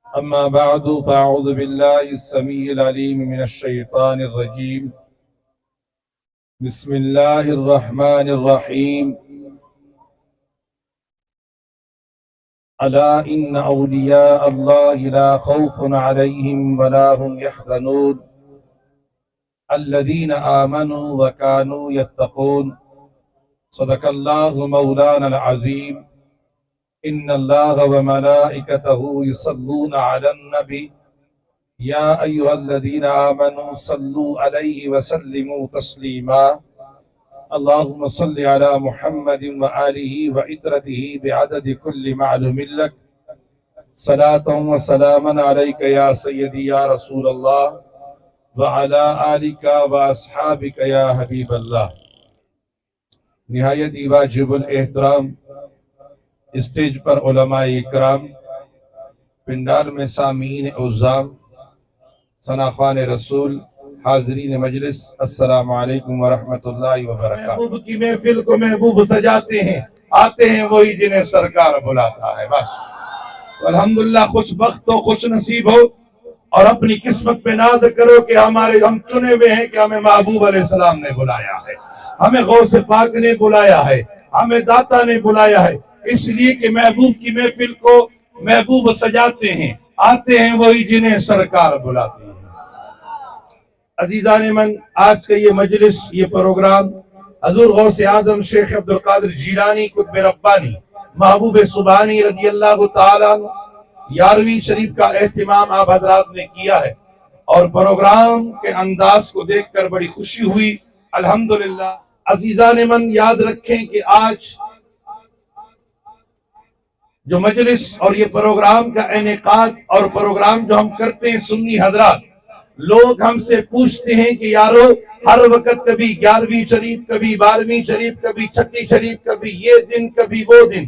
أما بعد فأعوذ بالله السميع العليم من الشيطان الرجيم. بسم الله الرحمن الرحيم. ألا إن أولياء الله لا خوف عليهم ولا هم يحزنون الذين آمنوا وكانوا يتقون. صدق الله مولانا العظيم. إن الله وملائكته يصلون على النبي يا أيها الذين آمنوا صلوا عليه وسلموا تسليما. اللهم صل على محمد وآله وعترته بعدد كل معلوم لك. صلاة وسلاما عليك يا سيدي يا رسول الله وعلى آلك وأصحابك يا حبيب الله. نہایت واجب الاحترام اسٹیج پر علماء اکرام، پنڈال میں سامعین عظام، ثناخوان رسول، حاضرین مجلس، السلام علیکم ورحمۃ اللہ وبرکاتہ۔ محبوب کی محفل کو محبوب سجاتے ہیں، آتے ہیں وہی جنہیں سرکار بلاتا ہے۔ بس الحمدللہ، خوش بخت ہو، خوش نصیب ہو اور اپنی قسمت پہ ناز کرو کہ ہم چنے ہوئے ہیں کہ ہمیں محبوب علیہ السلام نے بلایا ہے، ہمیں غوث پاک نے بلایا ہے، ہمیں داتا نے بلایا ہے، اس لیے کہ محبوب کی محفل کو محبوب سجاتے ہیں، آتے ہیں وہی جنہیں سرکار بلاتے ہیں۔ عزیزان من، آج کا یہ مجلس، یہ پروگرام حضور غوث اعظم شیخ عبدالقادر جیلانی قطب ربانی محبوب سبحانی رضی اللہ تعالیٰ عنہ 11ویں شریف کا اہتمام آپ حضرات نے کیا ہے، اور پروگرام کے انداز کو دیکھ کر بڑی خوشی ہوئی، الحمدللہ۔ عزیزان من، یاد رکھیں کہ آج جو مجلس اور یہ پروگرام کا انعقاد اور پروگرام جو ہم کرتے ہیں، سنی حضرات لوگ ہم سے پوچھتے ہیں کہ یارو ہر وقت کبھی 11ویں شریف، کبھی 12ویں شریف، کبھی 6ٹی شریف، کبھی یہ دن، کبھی وہ دن،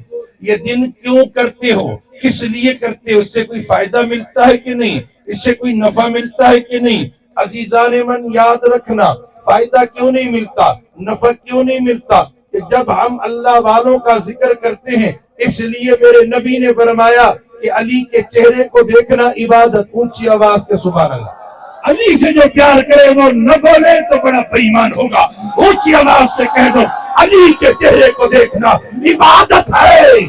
یہ دن کیوں کرتے ہو، کس لیے کرتے ہو، اس سے کوئی فائدہ ملتا ہے کہ نہیں، اس سے کوئی نفع ملتا ہے کہ نہیں؟ عزیزان من، یاد رکھنا، فائدہ کیوں نہیں ملتا، نفع کیوں نہیں ملتا؟ کہ جب ہم اللہ والوں کا ذکر کرتے ہیں، اس لیے میرے نبی نے فرمایا کہ علی کے چہرے کو دیکھنا عبادت۔ اونچی آواز کے سبحان اللہ۔ علی سے جو پیار کرے وہ نہ بولے تو بڑا بے ایمان ہوگا۔ اونچی آواز سے کہہ دو، علی کے چہرے کو دیکھنا عبادت ہے۔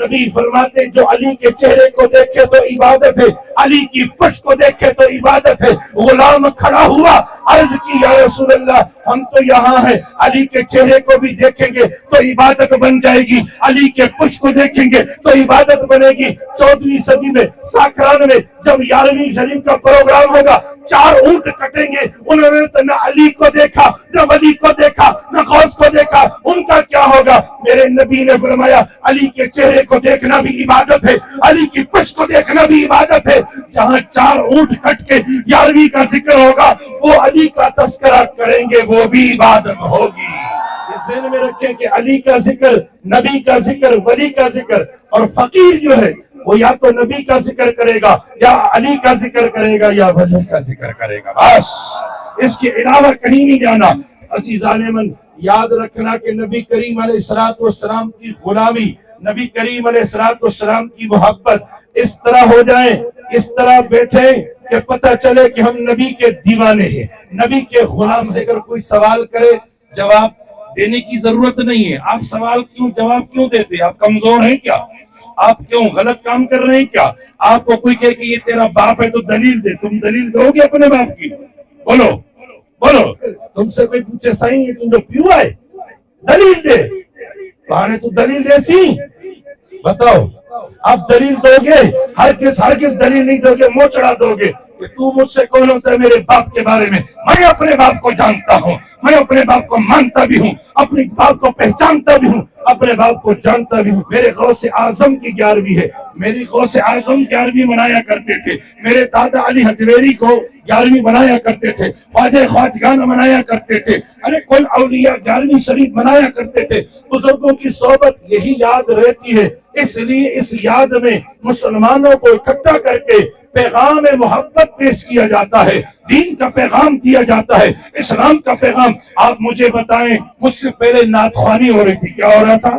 نبی فرماتے جو علی کے چہرے کو دیکھے تو عبادت ہے، علی کی پشت کو دیکھے تو عبادت ہے۔ غلام کھڑا ہوا، عرض کی یا رسول اللہ، ہم تو یہاں ہیں، علی کے چہرے کو بھی دیکھیں گے تو عبادت بن جائے گی، علی کے پشت کو دیکھیں گے تو عبادت بنے گی۔ 14ویں صدی میں ساکران میں جب 11ویں شریف کا پروگرام ہوگا، 4 اونٹ کٹیں گے۔ انہوں نے نہ علی کو دیکھا، نہ ولی کو دیکھا، نہ غوث کو دیکھا، ان کا کیا ہوگا؟ میرے نبی نے فرمایا علی کے چہرے کو دیکھنا بھی عبادت ہے، علی کی پشت کو دیکھنا بھی عبادت ہے۔ جہاں 4 اونٹ کٹ کے 11ویں کا ذکر ہوگا، وہ علی کا تذکرہ کریں گے، وہ بھی عبادت ہوگی۔ یہ ذہن میں رکھیں کہ علی کا ذکر، نبی کا ذکر، ولی کا ذکر، اور فقیر جو ہے وہ یا تو نبی کا ذکر کرے گا، یا علی کا ذکر کرے گا، یا ولی کا ذکر کرے گا، بس اس کے علاوہ کہیں نہیں جانا۔ عزیزان من، یاد رکھنا کہ نبی کریم علیہ السلام کی غلامی، نبی کریم علیہ السلام کی محبت اس طرح ہو جائے، اس طرح بیٹھے کہ پتہ چلے کہ ہم نبی کے دیوانے ہیں، نبی کے غلام سے اگر کوئی سوال کرے جواب دینے کی ضرورت نہیں ہے۔ آپ سوال کیوں، جواب کیوں دیتے؟ آپ کمزور ہیں کیا؟ آپ کیوں غلط کام کر رہے ہیں کیا؟ آپ کو کوئی کہے کہ یہ تیرا باپ ہے تو دلیل دے، تم دلیل دو گے اپنے باپ کی؟ بولو بولو۔ تم سے کوئی پوچھے صحیح ہے تم جو پیو ہے، دلیل دے، کہانے تو دلیل دے سی، بتاؤ آپ دلیل دو گے؟ ہرگز دلیل نہیں دو گے، موچڑا دو گے کہ تو مجھ سے کون ہوتا ہے میرے باپ کے بارے میں؟ میں اپنے باپ کو جانتا ہوں، میں اپنے باپ کو مانتا بھی ہوں، اپنے باپ کو پہچانتا بھی ہوں، اپنے باپ کو جانتا بھی ہوں۔ میرے غوث اعظم کی 11ویں ہے، میری غوث اعظم 11ویں منایا کرتے تھے، میرے دادا علی حجویری کو 11ویں منایا کرتے تھے، خواجہ خواجگان منایا کرتے تھے، ارے کل اولیاء 11ویں شریف منایا کرتے تھے۔ بزرگوں کی صحبت یہی یاد رہتی ہے، اس لیے اس یاد میں مسلمانوں کو اکٹھا کر کے پیغام محبت پیش کیا جاتا ہے، دین کا پیغام دیا جاتا ہے، اسلام کا پیغام۔ آپ مجھے بتائیں، مجھ سے پہلے نعت خوانی ہو رہی تھی، کیا ہو رہا تھا؟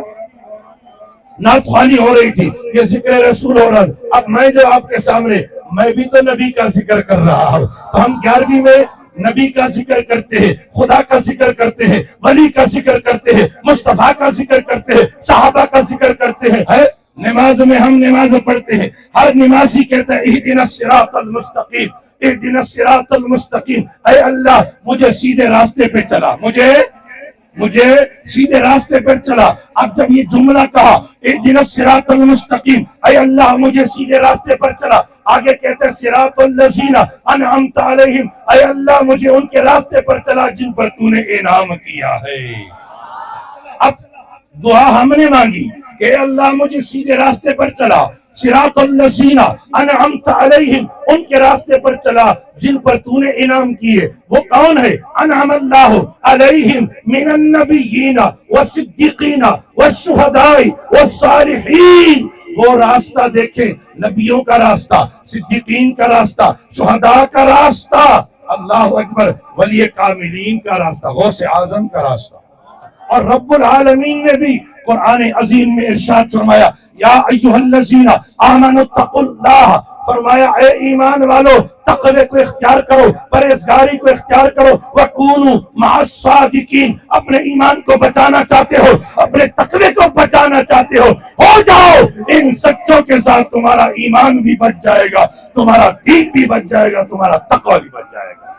نعت خوانی ہو رہی تھی، یہ ذکر رسول ہو رہا تھا۔ اب میں جو آپ کے سامنے میں بھی تو نبی کا ذکر کر رہا ہوں، تو ہم 11ویں میں نبی کا ذکر کرتے ہیں، خدا کا ذکر کرتے ہیں، ولی کا ذکر کرتے ہیں، مصطفیٰ کا ذکر کرتے ہیں، صحابہ کا ذکر کرتے ہیں۔ نماز میں ہم نماز پڑھتے ہیں، ہر نمازی کہتا ہے اہدنا الصراط المستقیم، اہدنا الصراط المستقیم، اے اللہ مجھے سیدھے راستے پہ چلا، مجھے سیدھے راستے پر چلا۔ اب جب یہ جملہ کہا اہدنا الصراط المستقیم، اے اللہ مجھے سیدھے راستے پر چلا، آگے کہتے ہیں صراط الذین انعمت علیہم، اے اللہ مجھے ان کے راستے پر چلا جن پر تو نے انعام کیا ہے۔ اب دعا ہم نے مانگی کہ اے اللہ مجھے سیدھے راستے پر چلا، صراط الذین انعمت علیہم، ان کے راستے پر چلا جن پر تو نے انعام کیے۔ وہ کون ہے؟ انعم اللہ علیہم من النبیین والصدیقین والشہداء والصالحین۔ وہ راستہ دیکھیں، نبیوں کا راستہ، صدیقین کا راستہ، شہداء کا راستہ، اللہ اکبر، ولی کاملین کا راستہ، غوث اعظم کا راستہ۔ اور رب العالمین نے بھی قرآن عظیم میں ارشاد فرمایا یا ایھا الذین آمنوا اتقوا اللہ، فرمایا اے ایمان والو تقوی کو اختیار کرو، پرہیزگاری کو اختیار کرو، وکونوا مع الصادقین، اپنے ایمان کو بچانا چاہتے ہو، اپنے تقوی کو بچانا چاہتے ہو جاؤ ان سچوں کے ساتھ، تمہارا ایمان بھی بچ جائے گا، تمہارا دین بھی بچ جائے گا، تمہارا تقوی بھی بچ جائے گا۔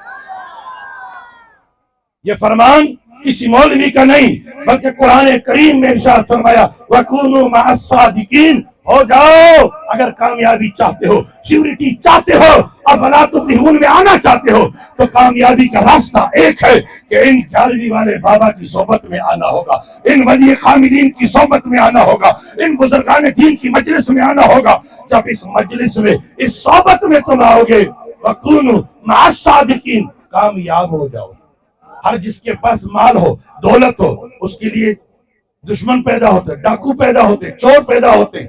یہ فرمان کسی مولوی کا نہیں بلکہ قرآن کریم میں ارشاد فرمایا وَكُونُوا مَعَ الصَّادِقِينَ، ہو جاؤ اگر کامیابی چاہتے ہو، سیکورٹی چاہتے ہو، افلا تفلحون میں آنا چاہتے ہو، تو کامیابی کا راستہ ایک ہے کہ ان 11ویں والے بابا کی صحبت میں آنا ہوگا، ان ولی خامدین کی صحبت میں آنا ہوگا، ان بزرگان دین کی مجلس میں آنا ہوگا۔ جب اس مجلس میں، اس صحبت میں تم آؤ گے، وَكُونُوا مَعَ الصَّادِقِينَ، کامیاب ہو جاؤ۔ ہر جس کے پاس مال ہو، دولت ہو، اس کے لیے دشمن پیدا ہوتے، ڈاکو پیدا ہوتے، چور پیدا ہوتے،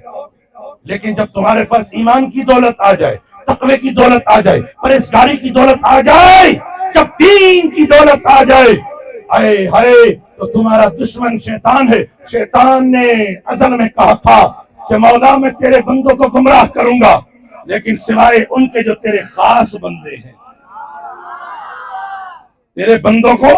لیکن جب تمہارے پاس ایمان کی دولت آ جائے، تقوی کی دولت آ جائے، پرہیزگاری کی دولت آ جائے، جب دین کی دولت آ جائے، اے ہائے، تو تمہارا دشمن شیطان ہے۔ شیطان نے ازل میں کہا تھا کہ مولا میں تیرے بندوں کو گمراہ کروں گا لیکن سوائے ان کے جو تیرے خاص بندے ہیں، تیرے بندوں کو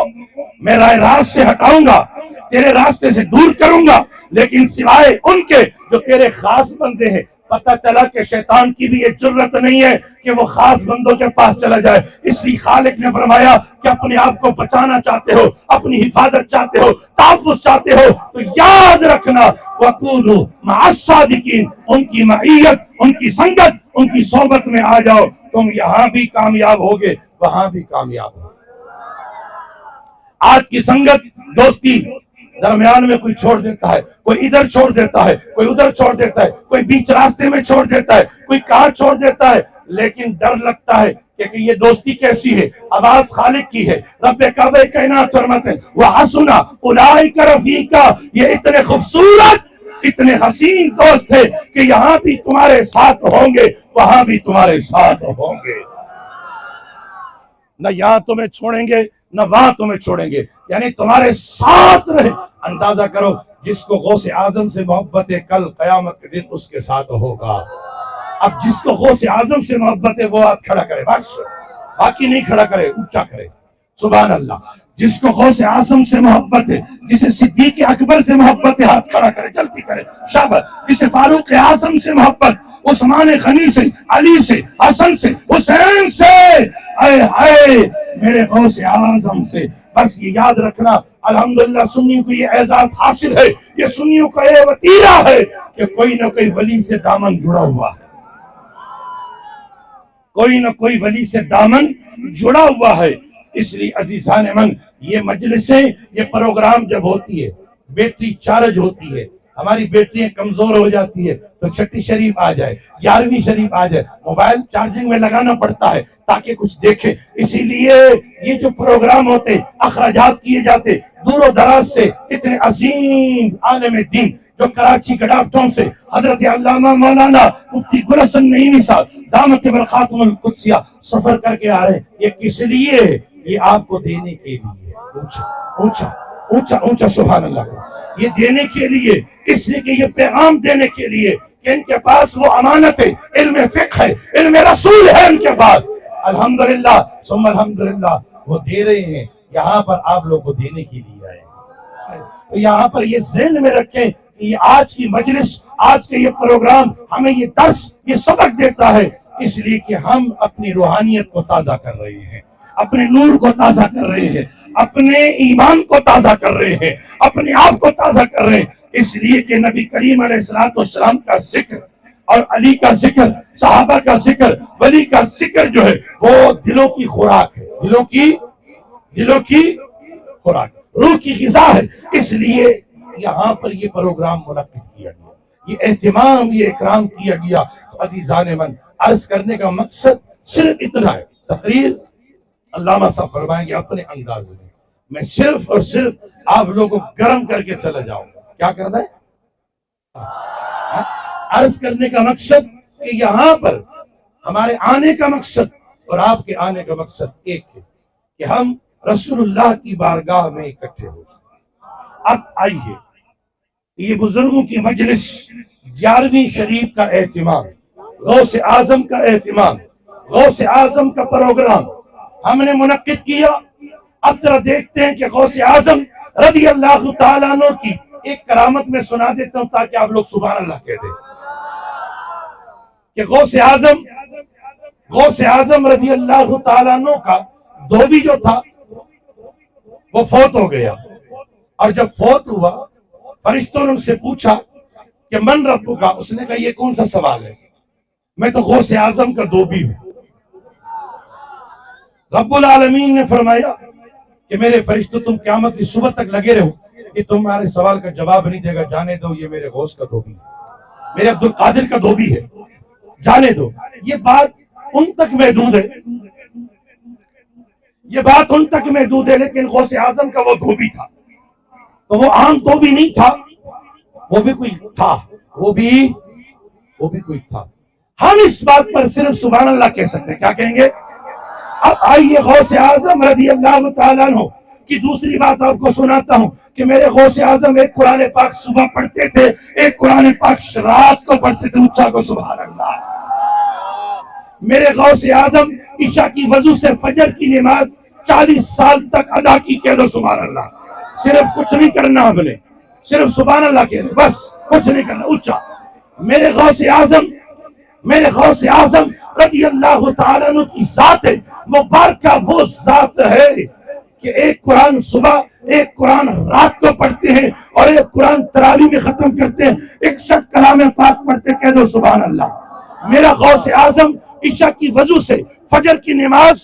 میں راہ راست سے ہٹاؤں گا، تیرے راستے سے دور کروں گا، لیکن سوائے ان کے جو تیرے خاص بندے ہیں۔ پتہ چلا کہ شیطان کی بھی یہ جرت نہیں ہے کہ وہ خاص بندوں کے پاس چلا جائے، اس لیے خالق نے فرمایا کہ اپنے آپ کو بچانا چاہتے ہو، اپنی حفاظت چاہتے ہو، تحفظ چاہتے ہو، تو یاد رکھنا وَكُونُوا مَعَ الصَّادِقِينَ، ان کی معیت، ان کی سنگت، ان کی صحبت میں آ جاؤ، تم یہاں بھی کامیاب ہوگے، وہاں بھی کامیاب ہوگے۔ آج کی سنگت، دوستی، درمیان میں کوئی چھوڑ دیتا ہے، کوئی ادھر چھوڑ دیتا ہے، کوئی ادھر چھوڑ دیتا ہے، کوئی بیچ راستے میں چھوڑ دیتا ہے، کوئی کہاں چھوڑ دیتا ہے، لیکن ڈر لگتا ہے کہ یہ دوستی کیسی ہے۔ آواز خالق کی ہے، رب کعبہ کائنات فرماتے ہیں وَحَسُنَ أُولَئِكَ رَفِيقًا، یہ اتنے خوبصورت، اتنے حسین دوست ہے کہ یہاں بھی تمہارے ساتھ ہوں گے، وہاں بھی تمہارے ساتھ ہوں گے، نہ یہاں تمہیں چھوڑیں گے نہ وہاں تمہیں چھوڑیں گے، یعنی تمہارے ساتھ رہے۔ اندازہ کرو جس کو غوث اعظم سے محبت ہے، کل قیامت کے دن اس کے ساتھ ہوگا۔ اب جس کو غوث اعظم سے محبت ہے وہ ہاتھ کھڑا کرے، بس باقی نہیں کھڑا کرے، اونچا کرے، سبحان اللہ۔ جس کو غوث اعظم سے محبت ہے، جسے صدیق اکبر سے محبت ہے، ہاتھ کھڑا کرے، جلدی کرے، شاباش۔ جسے فاروق اعظم سے محبت، عثمان غنی سے، علی سے، حسن سے، حسین سے، اے ہائے میرے غوث اعظم سے، بس یہ یاد رکھنا۔ الحمدللہ سنیوں کو یہ اعزاز حاصل ہے، یہ سنیوں کا یہ وطیرہ ہے کہ کوئی نہ کوئی ولی سے دامن جڑا ہوا ہے، کوئی نہ کوئی ولی سے دامن جڑا ہوا ہے۔ اس لیے عزیزان من، یہ مجلسیں، یہ پروگرام جب ہوتی ہے، بیٹری چارج ہوتی ہے، ہماری بیٹریاں کمزور ہو جاتی ہے تو چھٹی شریف آ جائے، 11ویں شریف آ جائے، موبائل چارجنگ میں لگانا پڑتا ہے تاکہ کچھ دیکھیں۔ اسی لیے یہ جو پروگرام ہوتے، اخراجات کیے جاتے، دور و دراز سے اتنے عظیم عالم دین جو کراچی گڈاف ٹاؤن سے حضرت علامہ مولانا مفتی گل حسن نعیمی صاحب دامت برکاتہم القدسیہ سفر کر کے آ رہے ہیں، یہ کس لیے ہے؟ یہ آپ کو دینے کے لیے، اونچا اونچا اونچا اونچا سبحان اللہ، یہ دینے کے لیے، اس لیے کہ یہ پیغام دینے کے لیے کہ کہ ان کے پاس وہ امانت ہے، علم فقہ ہے، علم رسول ہے ان کے پاس، الحمدللہ ثم الحمدللہ وہ دے رہے ہیں، یہاں پر آپ لوگ کو دینے کے لیے آئے ہیں۔ تو یہاں پر یہ ذہن میں رکھیں کہ یہ آج کی مجلس، آج کا یہ پروگرام ہمیں یہ درس، یہ سبق دیتا ہے، اس لیے کہ ہم اپنی روحانیت کو تازہ کر رہے ہیں، اپنے نور کو تازہ کر رہے ہیں، اپنے ایمان کو تازہ کر رہے ہیں، اپنے آپ کو تازہ کر رہے ہیں، اس لیے کہ نبی کریم علیہ السلام کا ذکر اور علی کا ذکر، صحابہ کا ذکر، ولی کا ذکر جو ہے وہ دلوں کی خوراک ہے، دلوں کی خوراک، روح کی غذا ہے۔ اس لیے یہاں پر یہ پروگرام منعقد کیا گیا، یہ اہتمام، یہ اکرام کیا گیا۔ تو عزیزان من، عرض کرنے کا مقصد صرف اتنا ہے، تقریر علامہ صاحب فرمائیں گے اپنے انداز میں، میں صرف اور صرف آپ لوگوں کو گرم کر کے چلا جاؤں گا۔ کیا کرنا ہے؟ عرض کرنے کا مقصد کہ یہاں پر ہمارے آنے کا مقصد اور آپ کے آنے کا مقصد ایک ہے کہ ہم رسول اللہ کی بارگاہ میں اکٹھے ہو۔ اب آئیے، یہ بزرگوں کی مجلس، 11ویں شریف کا اہتمام، غوث اعظم کا اہتمام، غوث اعظم کا پروگرام ہم نے منعقد کیا۔ اب ذرا دیکھتے ہیں کہ غوث اعظم رضی اللہ تعالیٰ عنہ کی ایک کرامت میں سنا دیتا ہوں تاکہ آپ لوگ سبحان اللہ کہہ دیں کہ غوث اعظم رضی اللہ تعالیٰ عنہ کا دھوبی جو تھا وہ فوت ہو گیا، اور جب فوت ہوا فرشتوں نے ان سے پوچھا کہ من ربک کا، اس نے کہا یہ کون سا سوال ہے، میں تو غوث اعظم کا دھوبی ہوں۔ رب العالمین نے فرمایا کہ میرے فرشتوں تم قیامت کی صبح تک لگے رہو، کہ تمہارے سوال کا جواب نہیں دے گا، جانے دو، یہ میرے غوث کا دھوبی ہے، میرے عبد القادر کا دھوبی ہے، جانے دو۔ یہ بات ان تک محدود ہے، یہ بات ان تک محدود ہے، لیکن غوث اعظم کا وہ دھوبی تھا، تو وہ عام دھوبی نہیں تھا، وہ بھی کوئی تھا، وہ بھی کوئی تھا۔ ہم اس بات پر صرف سبحان اللہ کہہ سکتے ہیں، کیا کہیں گے؟ اب آئیے غوث اعظم رضی اللہ تعالیٰ عنہ کی دوسری بات آپ کو سناتا ہوں کہ میرے غوث اعظم ایک قرآن پاک صبح پڑھتے تھے، ایک قرآن پاک رات کو پڑھتے تھے، اچھا کو سبحان اللہ۔ میرے غوث اعظم عشاء کی وضو سے فجر کی نماز 40 سال تک ادا کی، کہہ دو سبحان اللہ۔ صرف کچھ نہیں کرنا، ہم نے صرف سبحان اللہ کہہ دو، بس کچھ نہیں کرنا، اچھا۔ میرے غوث اعظم رضی اللہ تعالیٰ عنہ کی ذات ہے مبارکہ، وہ ذات ہے کہ ایک قرآن صبح، ایک قرآن رات کو پڑھتے ہیں، اور ایک قرآن تراویح میں ختم کرتے ہیں، 61 کلام پاک پڑھتے، کہہ دو سبحان اللہ۔ میرا غوث اعظم عشاء کی وضو سے فجر کی نماز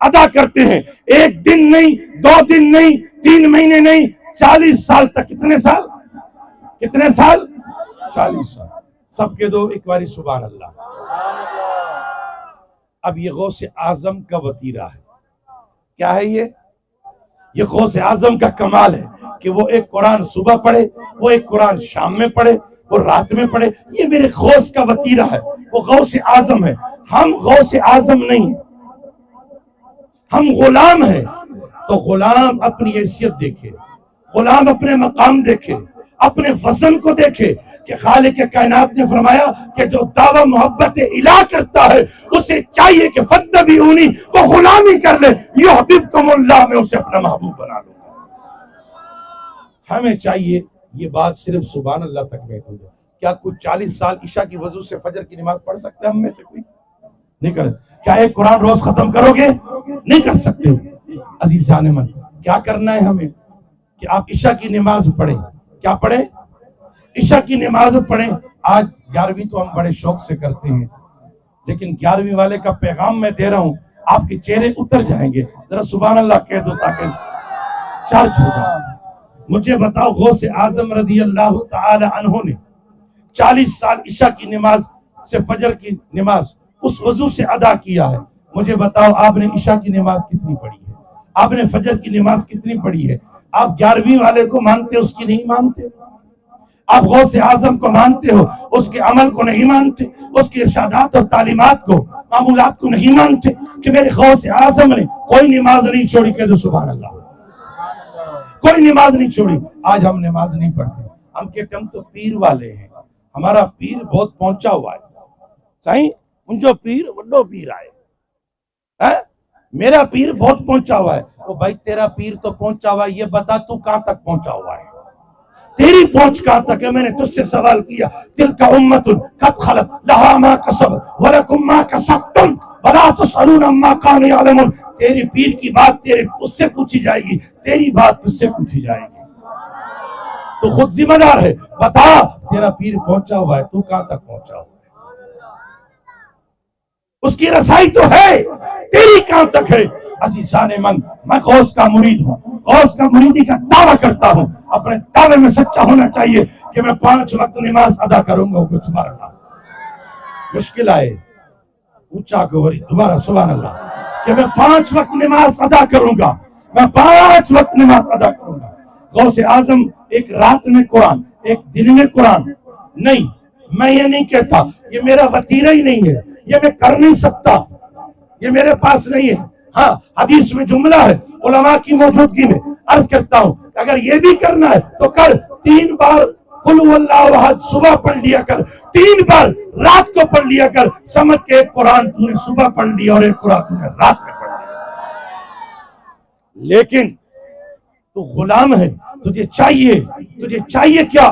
ادا کرتے ہیں، ایک دن نہیں، 2 دن نہیں، 3 مہینے نہیں، 40 سال تک۔ کتنے سال؟ 40 سال۔ سب کے دو ایک باری سبحان اللہ۔ اب یہ غوث اعظم کا وتیرہ ہے، کیا ہے یہ غوث اعظم کا کمال ہے کہ وہ ایک قرآن صبح پڑھے، وہ ایک قرآن شام میں پڑھے، وہ رات میں پڑھے، یہ میرے غوث کا وتیرہ ہے، وہ غوث اعظم ہے۔ ہم غوث اعظم نہیں، ہم غلام ہیں، تو غلام اپنی حیثیت دیکھے، غلام اپنے مقام دیکھے، اپنے وزن کو دیکھے کہ خالق کائنات نے فرمایا کہ جو دعویٰ محبت الہ کرتا ہے اسے چاہیے کہ فاتبعونی، وہ غلامی کر لے، یحببکم اللہ، میں اسے اپنا محبوب بنا لوں۔ ہمیں چاہیے یہ بات صرف سبحان اللہ تک محدود ہے۔ کیا کوئی 40 سال عشاء کی وضو سے فجر کی نماز پڑھ سکتے ہیں؟ ہم میں سے کوئی نہیں کرے۔ کیا ایک قرآن روز ختم کرو گے؟ نہیں کر سکتے۔ عزیزان من، کیا کرنا ہے ہمیں کہ آپ عشاء کی نماز پڑھیں۔ کیا پڑھیں؟ عشاء کی نماز پڑھیں۔ آج 11ویں تو ہم بڑے شوق سے کرتے ہیں، لیکن 11ویں والے کا پیغام میں دے رہا ہوں، آپ کے چہرے اتر جائیں گے، ذرا سبحان اللہ کہہ دو تاکہ چارج ہو جائے۔ مجھے بتاؤ، غوث اعظم رضی اللہ تعالی عنہ نے 40 سال عشاء کی نماز سے فجر کی نماز اس وضو سے ادا کیا ہے، مجھے بتاؤ آپ نے عشاء کی نماز کتنی پڑھی ہے؟ آپ نے فجر کی نماز کتنی پڑھی ہے؟ آپ 11ویں والے کو مانتے، اس کی نہیں مانتے؟ آپ غوث اعظم کو مانتے ہو، اس کے عمل کو نہیں مانتے، اس کے ارشادات اور تعلیمات کو، معمولات کو نہیں مانتے کہ میرے غوث اعظم نے کوئی نماز نہیں چھوڑی، کہہ دو سبحان اللہ۔ کوئی نماز نہیں چھوڑی۔ آج ہم نماز نہیں پڑھتے، ہم کہتے ہم تو پیر والے ہیں، ہمارا پیر بہت پہنچا ہوا ہے سائیں ان جو پیر وڈو پیر آئے میرا پیر بہت پہنچا ہوا ہے. وہ بھائی تیرا پیر تو پہنچا ہوا ہے, یہ بتا تو کہاں تک پہنچا ہوا ہے, تیری پہنچ کہاں تک ہے؟ میں نے تجھ سے سوال کیا, تلک امت قد خلت لہا ما کسبت ولکم ما کسبتم ولا تسألون عما كانوا يعلمون. تیری پیر کی بات تیرے اس سے پوچھی جائے گی, تیری بات تجھ سے پوچھی جائے گی. تو خود ذمہ دار ہے, بتا تیرا پیر پہنچا ہوا ہے, تو کہاں تک پہنچا ہوا ہے؟ اس کی رسائی تو ہے, تیری کہاں تک ہے؟ عزیزان من, میں غوث کا مرید ہوں, غوث کا مریدی کا دعویٰ کرتا ہوں. اپنے دعوے میں سچا ہونا چاہیے کہ میں 5 وقت نماز ادا کروں گا. کچھ سبحان اللہ, مشکل آئے اونچا گوری دوبارہ سبحان اللہ, کہ میں 5 وقت نماز ادا کروں گا, میں 5 وقت نماز ادا کروں گا. غوث اعظم ایک رات میں قرآن, ایک دن میں قرآن نہیں. میں یہ نہیں کہتا, یہ میرا وتیرہ ہی نہیں ہے, یہ میں کر نہیں سکتا, یہ میرے پاس نہیں ہے. ہاں حدیث میں جملہ ہے, علماء کی موجودگی میں عرض کرتا ہوں, اگر یہ بھی کرنا ہے تو کر. 3 بار قل هو اللہ احد صبح پڑھ لیا کر, 3 بار رات کو پڑھ لیا کر. سمجھ کے ایک قرآن تو نے صبح پڑھ لیا اور ایک قرآن تو نے رات میں پڑھ لیا. لیکن تو غلام ہے, تجھے چاہیے کیا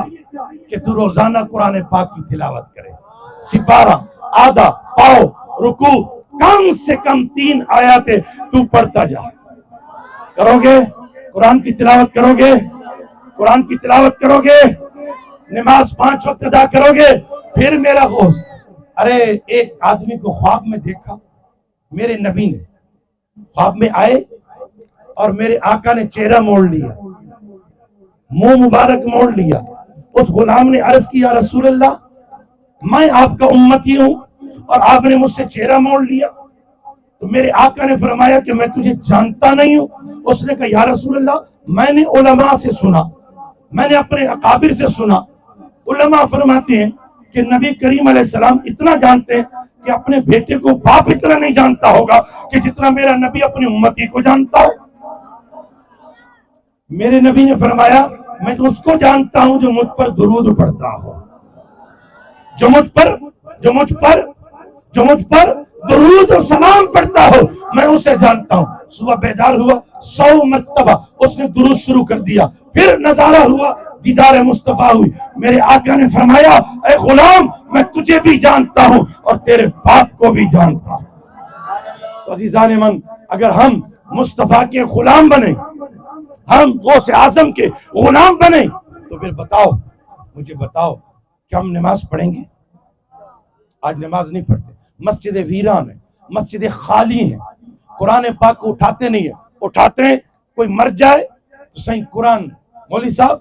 کہ تو روزانہ قرآن پاک کی تلاوت کرے. سپارہ, آدھا, پاؤ, رکوع, کم سے کم 3 آیاتیں تو پڑھتا جا. کرو گے قرآن کی تلاوت, کرو گے قرآن کی تلاوت, کرو گے نماز 5 وقت ادا کرو گے. پھر میرا غوث, ارے ایک آدمی کو خواب میں دیکھا, میرے نبی نے خواب میں آئے اور میرے آقا نے چہرہ موڑ لیا, منہ مبارک موڑ لیا. اس غلام نے عرض کیا, رسول اللہ میں آپ کا امتی ہوں اور آپ نے مجھ سے چہرہ موڑ لیا. تو میرے آقا نے فرمایا کہ میں تجھے جانتا نہیں ہوں. اس نے کہا یا رسول اللہ, میں نے علماء سے سنا, میں نے اپنے اکابر سے سنا. علماء فرماتے ہیں کہ نبی کریم علیہ السلام اتنا جانتے ہیں کہ اپنے بیٹے کو باپ اتنا نہیں جانتا ہوگا کہ جتنا میرا نبی اپنی امتی کو جانتا ہو. میرے نبی نے فرمایا میں تو اس کو جانتا ہوں جو مجھ پر درود پڑھتا ہو, جو مجھ پر درود و سلام پڑھتا ہو, میں اسے جانتا ہوں. صبح بیدار ہوا, 100 مرتبہ اس نے درود شروع کر دیا. پھر نظارہ ہوا, دیدار مصطفیٰ ہوئی. میرے آقا نے فرمایا اے غلام میں تجھے بھی جانتا ہوں اور تیرے باپ کو بھی جانتا ہوں. تو عزیزان من, اگر ہم مصطفیٰ کے غلام بنے, ہم غوث اعظم کے غلام بنے, تو پھر مجھے بتاؤ کہ ہم نماز پڑھیں گے؟ آج نماز نہیں پڑھتے, مسجد ویران ہے, مسجد خالی ہیں, قرآن پاک کو اٹھاتے نہیں ہیں. اٹھاتے ہیں کوئی مر جائے تو صحیح قرآن, مولوی صاحب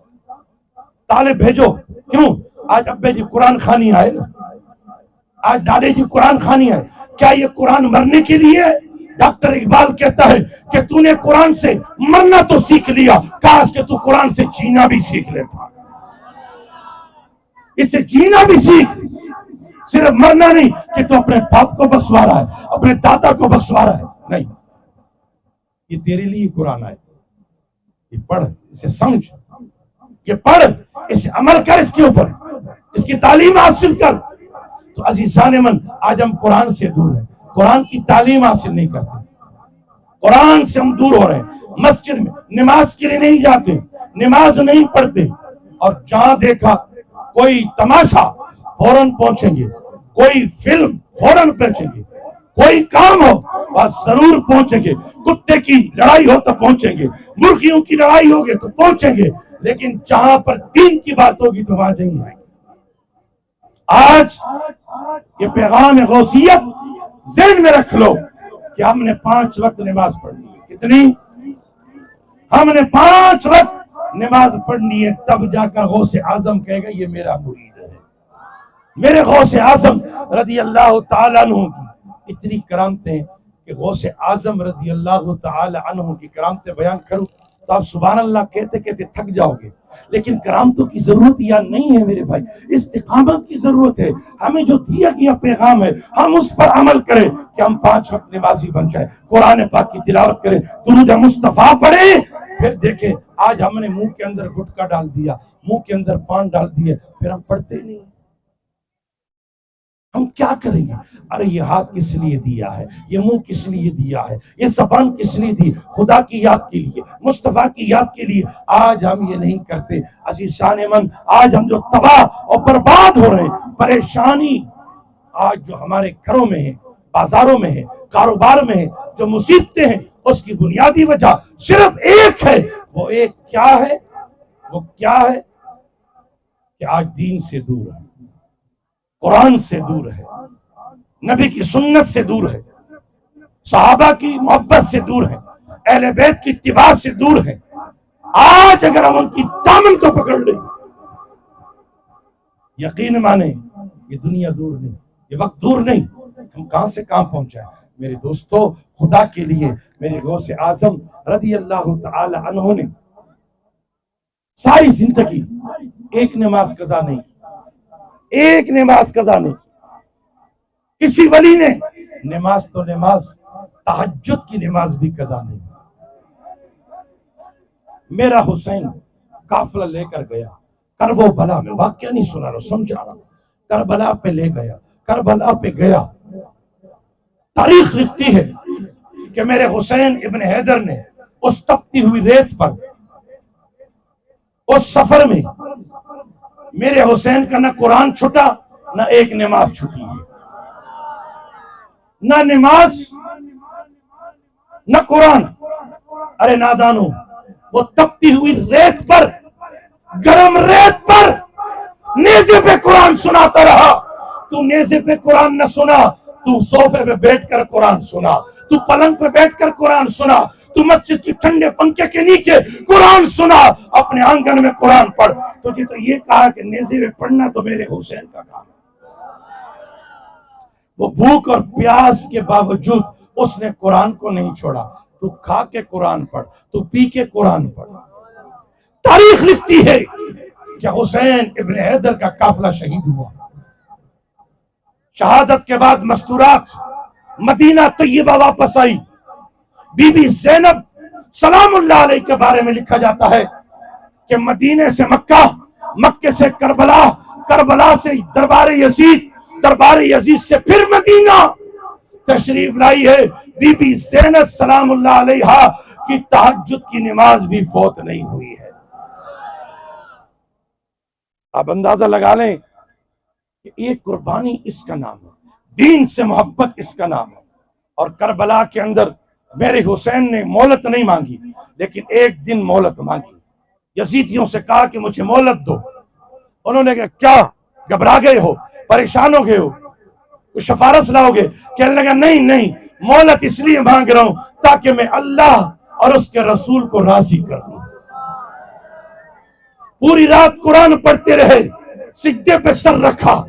طالب بھیجو. کیوں؟ آج ابے جی قرآن خانی آئے نا, آج ڈاڈے جی قرآن خانی آئے. کیا یہ قرآن مرنے کے لیے ہے؟ ڈاکٹر اقبال کہتا ہے کہ تو نے قرآن سے مرنا تو سیکھ لیا, کاش کہ تو قرآن سے جینا بھی سیکھ لیتا. اس سے جینا بھی سیکھ, صرف مرنا نہیں کہ تو اپنے باپ کو بخشوا رہا ہے, اپنے دادا کو بخشوا رہا ہے. نہیں, یہ تیرے لیے قرآن ہے. یہ پڑھ, اسے سمجھ, یہ پڑھ, اسے عمل کر, اس کے اوپر اس کی تعلیم حاصل کر. تو عزیزان من, آج ہم قرآن سے دور ہیں, قرآن کی تعلیم حاصل نہیں کرتے, قرآن سے ہم دور ہو رہے ہیں. مسجد میں نماز کے لیے نہیں جاتے, نماز نہیں پڑھتے, اور جہاں دیکھا کوئی تماشا فوراً پہنچیں گے, کوئی فلم فوراً پہنچیں گے, کوئی کام ہو بس ضرور پہنچیں گے. کتے کی لڑائی ہو تو پہنچیں گے, مرغیوں کی لڑائی ہوگی تو پہنچیں گے, لیکن جہاں پر دین کی بات ہوگی تو وہاں نہیں آئیں گے. آج یہ پیغام غوثیت ذہن میں رکھ لو کہ ہم نے 5 وقت نماز پڑھنی ہے. کتنی؟ ہم نے 5 وقت نماز پڑھنی ہے, تب جا کر غوث اعظم کہے گا یہ میرا مرید ہے. میرے غوث اعظم رضی اللہ تعالیٰ عنہ کی اتنی کرامتیں کہ غوث اعظم رضی اللہ تعالیٰ عنہ کی کرامتیں بیان کروں تو آپ سبحان اللہ کہتے کہتے تھک جاؤ گے. لیکن کرامتوں کی ضرورت یا نہیں ہے میرے بھائی, استقامت کی ضرورت ہے. ہمیں جو دیا گیا پیغام ہے ہم اس پر عمل کریں کہ ہم 5 وقت نمازی بن جائیں, قرآن پاک کی تلاوت کریں, درود مصطفیٰ پڑھیں. پھر دیکھیں آج ہم نے منہ کے اندر گٹکا ڈال دیا, منہ کے اندر پان ڈال دیے, پھر ہم پڑھتے نہیں. ہم کیا کریں گے؟ ارے یہ ہاتھ کس لیے دیا ہے، یہ منہ کس لیے دیا ہے، یہ زبان کس لیے دی؟ خدا کی یاد کے لیے، مصطفیٰ کی یاد کے لیے۔ آج ہم یہ نہیں کرتے۔ عزیزان من، آج ہم جو تباہ اور برباد ہو رہے ہیں، پریشانی آج جو ہمارے گھروں میں ہے، بازاروں میں ہے، کاروبار میں ہے، جو مصیبتیں ہیں، اس کی بنیادی وجہ صرف ایک ہے۔ وہ ایک کیا ہے؟ وہ کیا ہے کہ آج دین سے دور ہے، قرآن سے دور ہے، نبی کی سنت سے دور ہے، صحابہ کی محبت سے دور ہے، اہل بیت کی اتباع سے دور ہے۔ آج اگر ہم ان کی دامن کو پکڑ لیں، یقین مانیں یہ دنیا دور نہیں، یہ وقت دور نہیں، ہم کہاں سے کہاں پہنچائیں۔ میرے دوستو، خدا کے لیے میرے غوث اعظم رضی اللہ تعالی عنہ نے ساری زندگی ایک نماز قضا نہیں کی، ایک نماز قضا نہیں کی۔ کسی ولی نے نماز تو نماز، تہجد کی نماز بھی قضا نہیں کی۔ میرا حسین قافلہ لے کر گیا کرب و بلا میں، واقعہ نہیں سنا رہا، سمجھا رہا، کربلا پہ لے گیا، کربلا پہ گیا۔ تاریخ لکھتی ہے کہ میرے حسین ابن حیدر نے اس تپتی ہوئی ریت پر، اس سفر میں میرے حسین کا نہ قرآن چھٹا، نہ ایک نماز چھٹی، نہ نماز نہ قرآن۔ ارے نادانو، وہ تپتی ہوئی ریت پر، گرم ریت پر نیزے پہ قرآن سناتا رہا۔ تو نیزے پہ قرآن نہ سنا، تو صوفے پہ بیٹھ کر قرآن سنا، تو پلنگ پہ بیٹھ کر قرآن سنا، تو مسجد کی ٹھنڈے پنکھے کے نیچے قرآن سنا، اپنے آنگن میں قرآن پڑھ۔ تجھے تو یہ کہا کہ نیزے پہ پڑھنا تو میرے حسین کا کام ہے۔ وہ بھوک اور پیاس کے باوجود اس نے قرآن کو نہیں چھوڑا۔ تو کھا کے قرآن پڑھ، تو پی کے قرآن پڑھ۔ تاریخ لکھتی ہے کہ حسین ابن حیدر کا قافلہ شہید ہوا۔ شہادت کے بعد مستورات مدینہ طیبہ واپس آئی۔ بی بی زینب سلام اللہ علیہ کے بارے میں لکھا جاتا ہے کہ مدینے سے مکہ، مکے سے کربلا، کربلا سے دربار یزید، دربار یزید سے پھر مدینہ تشریف لائی ہے۔ بی بی زینب سلام اللہ علیہ کی تہجد کی نماز بھی فوت نہیں ہوئی ہے۔ آپ اندازہ لگا لیں کہ ایک قربانی اس کا نام ہے، دین سے محبت اس کا نام ہے۔ اور کربلا کے اندر میرے حسین نے مہلت نہیں مانگی، لیکن ایک دن مہلت مانگی۔ یزیدیوں سے کہا کہ مجھے مہلت دو۔ انہوں نے کہا کیا گھبرا گئے ہو، پریشان ہو گئے ہو، کچھ سفارش لاؤ گے؟ کہنے لگا نہیں، مہلت اس لیے مانگ رہا ہوں تاکہ میں اللہ اور اس کے رسول کو راضی کر لوں۔ پوری رات قرآن پڑھتے رہے، سجدے پہ سر رکھا۔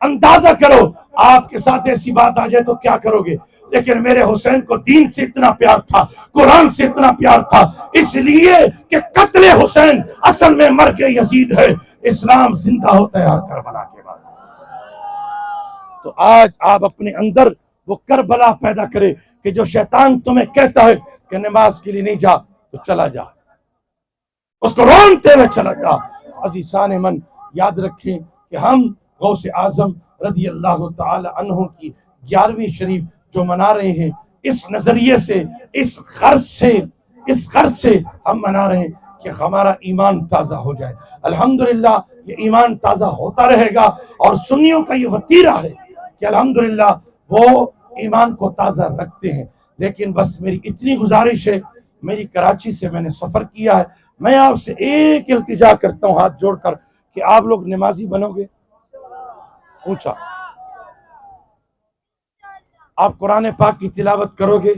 اندازہ کرو آپ کے ساتھ ایسی بات آ جائے تو کیا کرو گے؟ لیکن میرے حسین کو دین سے اتنا پیار تھا، قرآن سے اتنا پیار تھا، اس لیے کہ قتل حسین اصل میں مرگ یزید ہے، اسلام زندہ ہوتا ہے ہر کربلا کے بعد۔ تو آج آپ اپنے اندر وہ کربلا پیدا کرے کہ جو شیطان تمہیں کہتا ہے کہ نماز کے لیے نہیں جا، تو چلا جا، اس کو رونتے ہوئے چلا جا۔ عزیزان من، یاد رکھیں کہ ہم غوث اعظم رضی اللہ تعالی عنہ کی 11ویں شریف جو منا رہے ہیں، اس نظریے سے، اس غرض سے ہم منا رہے ہیں کہ ہمارا ایمان تازہ ہو جائے۔ الحمدللہ یہ ایمان تازہ ہوتا رہے گا، اور سنیوں کا یہ وتیرہ ہے کہ الحمدللہ وہ ایمان کو تازہ رکھتے ہیں۔ لیکن بس میری اتنی گزارش ہے، میری کراچی سے میں نے سفر کیا ہے، میں آپ سے ایک التجا کرتا ہوں ہاتھ جوڑ کر کہ آپ لوگ نمازی بنو گے؟ اونچا۔ آپ قرآن پاک کی تلاوت کرو گے،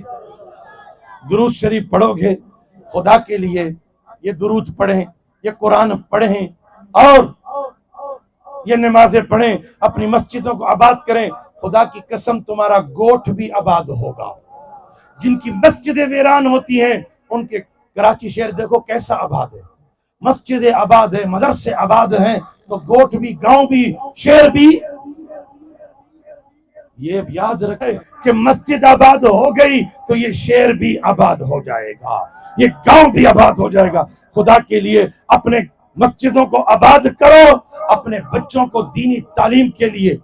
درود شریف پڑھو گے، خدا کے لیے یہ درود پڑھیں، یہ قرآن پڑھیں، اور یہ نمازیں پڑھیں، اپنی مسجدوں کو آباد کریں۔ خدا کی قسم تمہارا گوٹھ بھی آباد ہوگا۔ جن کی مسجدیں ویران ہوتی ہیں، ان کے کراچی شہر دیکھو کیسا آباد ہے، مسجدیں آباد ہیں، مدرسے آباد ہیں، تو گوٹھ بھی، گاؤں بھی، شہر بھی۔ یہ یاد رکھے کہ مسجد آباد ہو گئی تو یہ شہر بھی آباد ہو جائے گا، یہ گاؤں بھی آباد ہو جائے گا۔ خدا کے لیے اپنے مسجدوں کو آباد کرو، اپنے بچوں کو دینی تعلیم کے لیے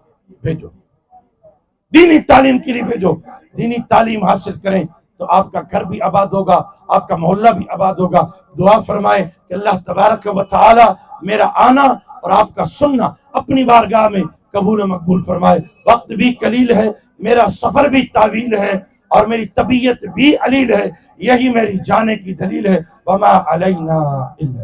بھیجو۔ دینی تعلیم کے لیے بھیجو، دینی تعلیم حاصل کریں تو آپ کا گھر بھی آباد ہوگا، آپ کا محلہ بھی آباد ہوگا۔ دعا فرمائیں کہ اللہ تبارک و تعالی میرا آنا اور آپ کا سننا اپنی بارگاہ میں قبول و مقبول فرمائے۔ وقت بھی قلیل ہے، میرا سفر بھی طویل ہے اور میری طبیعت بھی علیل ہے، یہی میری جانے کی دلیل ہے۔ وما علینا الا